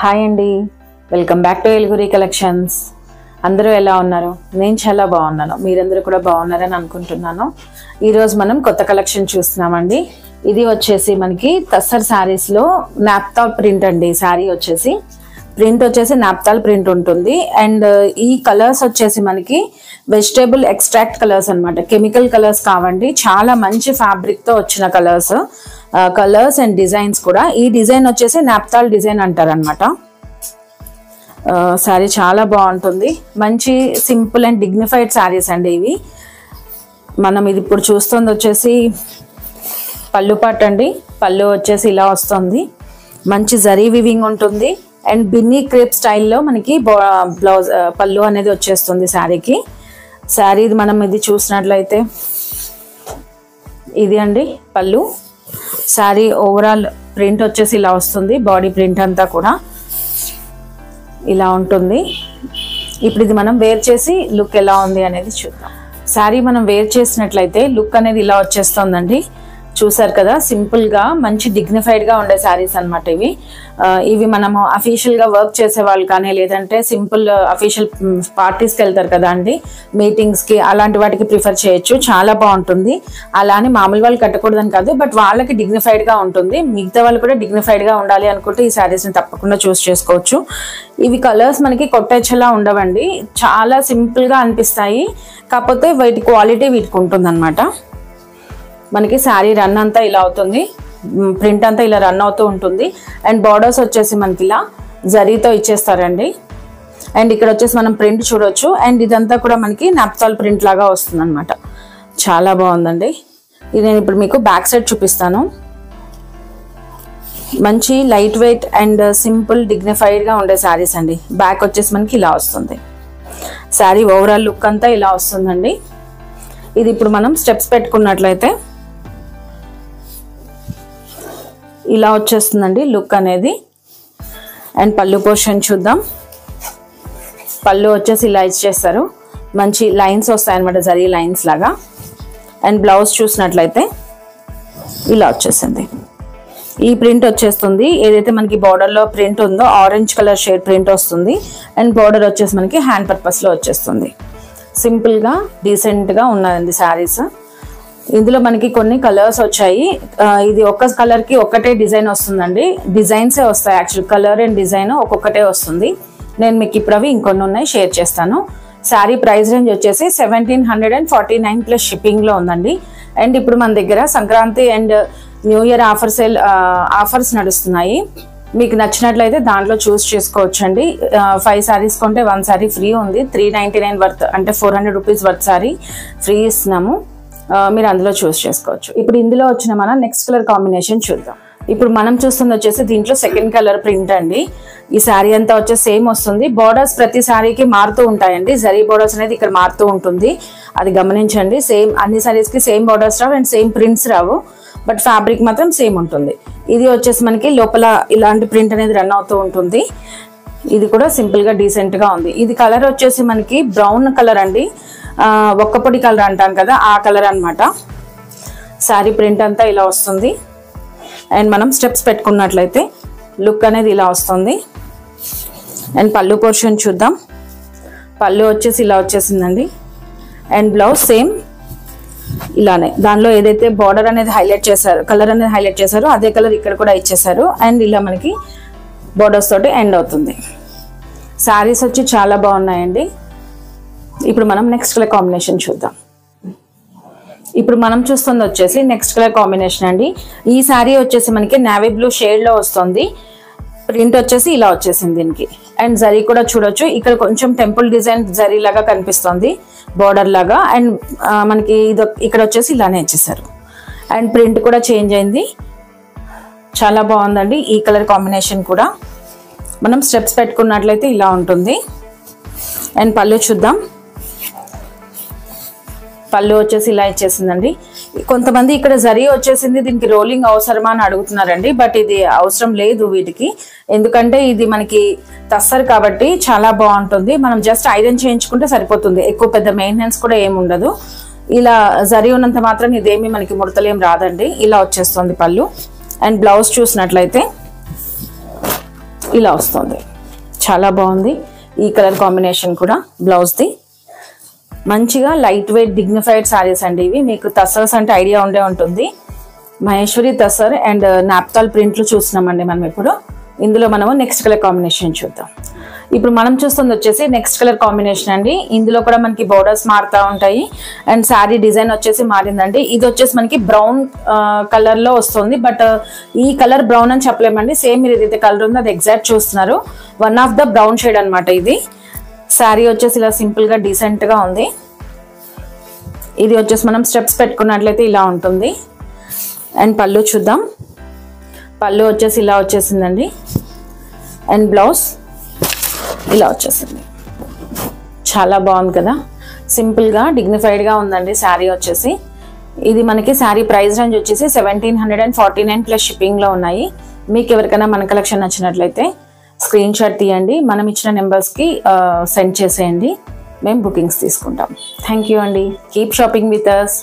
Hi అండి, welcome back to Eluguri collections. అందరూ ఎలా ఉన్నారు? నేను చాలా బాగున్నాను. మీరందరూ కూడా బాగున్నారని అనుకుంటున్నాను. ఈరోజు మనం కొత్త కలెక్షన్ చూస్తున్నామండి. ఇది వచ్చేసి మనకి తస్సర్ శారీస్లో నాప్తాల్ ప్రింట్ అండి. శారీ వచ్చేసి ప్రింట్ వచ్చేసి నాప్తాల్ ప్రింట్ ఉంటుంది. అండ్ ఈ కలర్స్ వచ్చేసి మనకి వెజిటేబుల్ ఎక్స్ట్రాక్ట్ కలర్స్ అనమాట. కెమికల్ కలర్స్ కావండి, చాలా మంచి ఫ్యాబ్రిక్తో వచ్చిన కలర్స్ అండ్ డిజైన్స్ కూడా. ఈ డిజైన్ వచ్చేసి నాప్తాల్ డిజైన్ అంటారు అనమాట. శారీ చాలా బాగుంటుంది. మంచి సింపుల్ అండ్ డిగ్నిఫైడ్ శారీస్ అండి ఇవి. మనం ఇది ఇప్పుడు చూస్తుంది వచ్చేసి పళ్ళు పాట్ అండి. పళ్ళు వచ్చేసి ఇలా వస్తుంది. మంచి జరీ వివింగ్ ఉంటుంది అండ్ బిన్నీ క్రేప్ స్టైల్లో మనకి బ్లౌజ్ పళ్ళు అనేది వచ్చేస్తుంది శారీకి. శారీ మనం ఇది చూసినట్లయితే ఇది అండి పళ్ళు. శారీ ఓవరాల్ ప్రింట్ వచ్చేసి ఇలా వస్తుంది. బాడీ ప్రింట్ అంతా కూడా ఇలా ఉంటుంది. ఇప్పుడు ఇది మనం వేర్ చేసి లుక్ ఎలా ఉంది అనేది చూద్దాం. శారీ మనం వేర్ చేసినట్లయితే లుక్ అనేది ఇలా వచ్చేస్తుందండి. చూసారు కదా, సింపుల్గా మంచి డిగ్నిఫైడ్గా ఉండే శారీస్ అనమాట ఇవి. ఇవి మనము అఫీషియల్గా వర్క్ చేసే వాళ్ళు కానీ, లేదంటే సింపుల్ అఫీషియల్ పార్టీస్కి వెళ్తారు కదా అండి, మీటింగ్స్కి, అలాంటి వాటికి ప్రిఫర్ చేయొచ్చు. చాలా బాగుంటుంది. అలానే మామూలు వాళ్ళు కట్టకూడదని కాదు, బట్ వాళ్ళకి డిగ్నిఫైడ్గా ఉంటుంది. మిగతా వాళ్ళు కూడా డిగ్నిఫైడ్గా ఉండాలి అనుకుంటే ఈ శారీస్ని తప్పకుండా చూస్ చేసుకోవచ్చు. ఇవి కలర్స్ మనకి కొట్టేచ్చలా ఉండవండి, చాలా సింపుల్గా అనిపిస్తాయి. కాకపోతే వీటి క్వాలిటీ వీటికి ఉంటుంది అనమాట. మనకి శారీ రన్ అంతా ఇలా అవుతుంది, ప్రింట్ అంతా ఇలా రన్ అవుతూ ఉంటుంది. అండ్ బార్డర్స్ వచ్చేసి మనకి ఇలా జరీతో ఇచ్చేస్తారండి. అండ్ ఇక్కడ వచ్చేసి మనం ప్రింట్ చూడొచ్చు. అండ్ ఇదంతా కూడా మనకి నాప్తాల్ ప్రింట్ లాగా వస్తుంది అనమాట. చాలా బాగుందండి. ఇది నేను ఇప్పుడు మీకు బ్యాక్ సైడ్ చూపిస్తాను. మంచి లైట్ వెయిట్ అండ్ సింపుల్ డిగ్నిఫైడ్గా ఉండే శారీస్ అండి. బ్యాక్ వచ్చేసి మనకి ఇలా వస్తుంది. శారీ ఓవరాల్ లుక్ అంతా ఇలా వస్తుందండి. ఇది ఇప్పుడు మనం స్టెప్స్ పెట్టుకున్నట్లయితే ఇలా వచ్చేస్తుందండి లుక్ అనేది. అండ్ పళ్ళు పోర్షన్ చూద్దాం. పళ్ళు వచ్చేసి ఇలా ఇచ్చేస్తారు. మంచి లైన్స్ వస్తాయి అనమాట, జరీ లైన్స్ లాగా. అండ్ బ్లౌజ్ చూసినట్లయితే ఇలా వచ్చేసింది. ఈ ప్రింట్ వచ్చేస్తుంది. ఏదైతే మనకి బార్డర్లో ప్రింట్ ఉందో ఆరెంజ్ కలర్ షేడ్ ప్రింట్ వస్తుంది. అండ్ బార్డర్ వచ్చేసి మనకి హ్యాండ్ పర్పస్లో వచ్చేస్తుంది. సింపుల్గా డీసెంట్గా ఉన్నదండి శారీస్. ఇందులో మనకి కొన్ని కలర్స్ వచ్చాయి. ఇది ఒక్క కలర్కి ఒక్కటే డిజైన్ వస్తుందండి. డిజైన్సే వస్తాయి యాక్చువల్, కలర్ అండ్ డిజైన్ ఒక్కొక్కటే వస్తుంది. నేను మీకు ఇప్పుడు అవి ఇంకొన్ని ఉన్నాయి, షేర్ చేస్తాను. శారీ ప్రైస్ రేంజ్ వచ్చేసి 1749 ప్లస్ షిప్పింగ్లో ఉందండి. అండ్ ఇప్పుడు మన దగ్గర Sankranti and new year offers నడుస్తున్నాయి. మీకు నచ్చినట్లయితే దాంట్లో చూస్ చేసుకోవచ్చు అండి. 5 శారీస్ కొంటే 1 శారీ ఫ్రీ ఉంది. 399 వర్త్ అంటే 400 రూపీస్ వర్త్ శారీ ఫ్రీ ఇస్తున్నాము. మీరు అందులో చూస్ చేసుకోవచ్చు. ఇప్పుడు ఇందులో వచ్చిన మన నెక్స్ట్ కలర్ కాంబినేషన్ చూద్దాం. ఇప్పుడు మనం చూస్తుంది వచ్చేసి దీంట్లో సెకండ్ కలర్ ప్రింట్ అండి. ఈ శారీ అంతా వచ్చేసి సేమ్ వస్తుంది. బార్డర్స్ ప్రతి శారీకి మారుతూ ఉంటాయండి. జరీ బార్డర్స్ అనేది ఇక్కడ మారుతూ ఉంటుంది, అది గమనించండి. సేమ్ అన్ని శారీస్కి same borders Rao and same prints Rao, but fabric మాత్రం సేమ్ ఉంటుంది. ఇది వచ్చేసి మనకి లోపల ఇలాంటి ప్రింట్ అనేది రన్ అవుతూ ఉంటుంది. ఇది కూడా సింపుల్గా డీసెంట్గా ఉంది. ఇది కలర్ వచ్చేసి మనకి బ్రౌన్ కలర్ అండి. ఒక్కపొడి కలర్ అంటాం కదా, ఆ కలర్ అనమాట. శారీ ప్రింట్ అంతా ఇలా వస్తుంది. అండ్ మనం స్టెప్స్ పెట్టుకున్నట్లయితే లుక్ అనేది ఇలా వస్తుంది. అండ్ పళ్ళు పోర్షన్ చూద్దాం. పళ్ళు వచ్చేసి ఇలా వచ్చేసిందండి. అండ్ బ్లౌజ్ సేమ్ ఇలానే, దానిలో ఏదైతే బార్డర్ అనేది హైలైట్ చేశారు, కలర్ అనేది హైలైట్ చేశారో అదే కలర్ ఇక్కడ కూడా ఇచ్చేసారు. అండ్ ఇలా మనకి బార్డర్స్ తోటి ఎండ్ అవుతుంది. శారీస్ వచ్చి చాలా బాగున్నాయండి. ఇప్పుడు మనం నెక్స్ట్ కలర్ కాంబినేషన్ చూద్దాం. ఇప్పుడు మనం చూస్తుంది వచ్చేసి నెక్స్ట్ కలర్ కాంబినేషన్ అండి. ఈ శారీ వచ్చేసి మనకి నేవీ బ్లూ షేడ్లో వస్తుంది. ప్రింట్ వచ్చేసి ఇలా వచ్చేసింది దీనికి. అండ్ జరీ కూడా చూడొచ్చు, ఇక్కడ కొంచెం టెంపుల్ డిజైన్ జరీ లాగా కనిపిస్తుంది, బార్డర్ లాగా. అండ్ మనకి ఇక్కడ వచ్చేసి ఇలానే ఇచ్చేసారు. అండ్ ప్రింట్ కూడా చేంజ్ అయింది. చాలా బాగుందండి ఈ కలర్ కాంబినేషన్ కూడా. మనం స్టెప్స్ పెట్టుకున్నట్లయితే ఇలా ఉంటుంది. అండ్ పళ్ళు చూద్దాం. పళ్ళు వచ్చేసి ఇలా ఇచ్చేసిందండి. కొంతమంది ఇక్కడ జరీ వచ్చేసింది, దీనికి రోలింగ్ అవసరమా అని అడుగుతున్నారండి, బట్ ఇది అవసరం లేదు వీటికి. ఎందుకంటే ఇది మనకి తస్సర్ కాబట్టి చాలా బాగుంటుంది. మనం జస్ట్ ఐరన్ చేయించుకుంటే సరిపోతుంది, ఎక్కువ పెద్ద మెయింటెనెన్స్ కూడా ఏమి ఉండదు. ఇలా జరీ ఉన్నంత మాత్రం ఇదేమి మనకి ముడతలేం రాదండి. ఇలా వచ్చేస్తుంది పళ్ళు. అండ్ బ్లౌజ్ చూసినట్లయితే ఇలా వస్తుంది. చాలా బాగుంది ఈ కలర్ కాంబినేషన్ కూడా. బ్లౌజ్ది మంచిగా లైట్ వెయిట్ డిగ్నిఫైడ్ సారీస్ అండి ఇవి. మీకు తసర్స్ అంటే ఐడియా ఉండే ఉంటుంది. మహేశ్వరి తసర్ అండ్ నాప్తాల్ ప్రింట్లు చూస్తున్నామండి మనం ఇప్పుడు. ఇందులో మనము నెక్స్ట్ కలర్ కాంబినేషన్ చూద్దాం. ఇప్పుడు మనం చూస్తుంది వచ్చేసి నెక్స్ట్ కలర్ కాంబినేషన్ అండి. ఇందులో కూడా మనకి బోర్డర్స్ మారుతూ ఉంటాయి అండ్ శారీ డిజైన్ వచ్చేసి మారిందండి. ఇది వచ్చేసి మనకి బ్రౌన్ కలర్ లో వస్తుంది. బట్ ఈ కలర్ బ్రౌన్ అని చెప్పలేమండి. సేమ్ మీరు ఏదైతే కలర్ ఉందో అది ఎగ్జాక్ట్ చూస్తున్నారు. One of the brown shade అనమాట ఇది. శారీ వచ్చేసి ఇలా సింపుల్ గా డీసెంట్ గా ఉంది. ఇది వచ్చేసి మనం స్టెప్స్ పెట్టుకున్నట్లయితే ఇలా ఉంటుంది. అండ్ పళ్ళు చూద్దాం. పళ్ళు వచ్చేసి ఇలా వచ్చేసిందండి. అండ్ బ్లౌజ్ ఇలా వచ్చేసింది. చాలా బాగుంది కదా, సింపుల్గా డిగ్నిఫైడ్గా ఉందండి శారీ వచ్చేసి. ఇది మనకి శారీ ప్రైస్ రేంజ్ వచ్చేసి 1749 ప్లస్ షిప్పింగ్లో ఉన్నాయి. మీకు ఎవరికైనా మన కలెక్షన్ నచ్చినట్లయితే స్క్రీన్ షాట్ తీయండి, మనం ఇచ్చిన నెంబర్స్కి సెండ్ చేసేయండి. మేము బుకింగ్స్ తీసుకుంటాం. థ్యాంక్ యూ అండి. Keep shopping with us.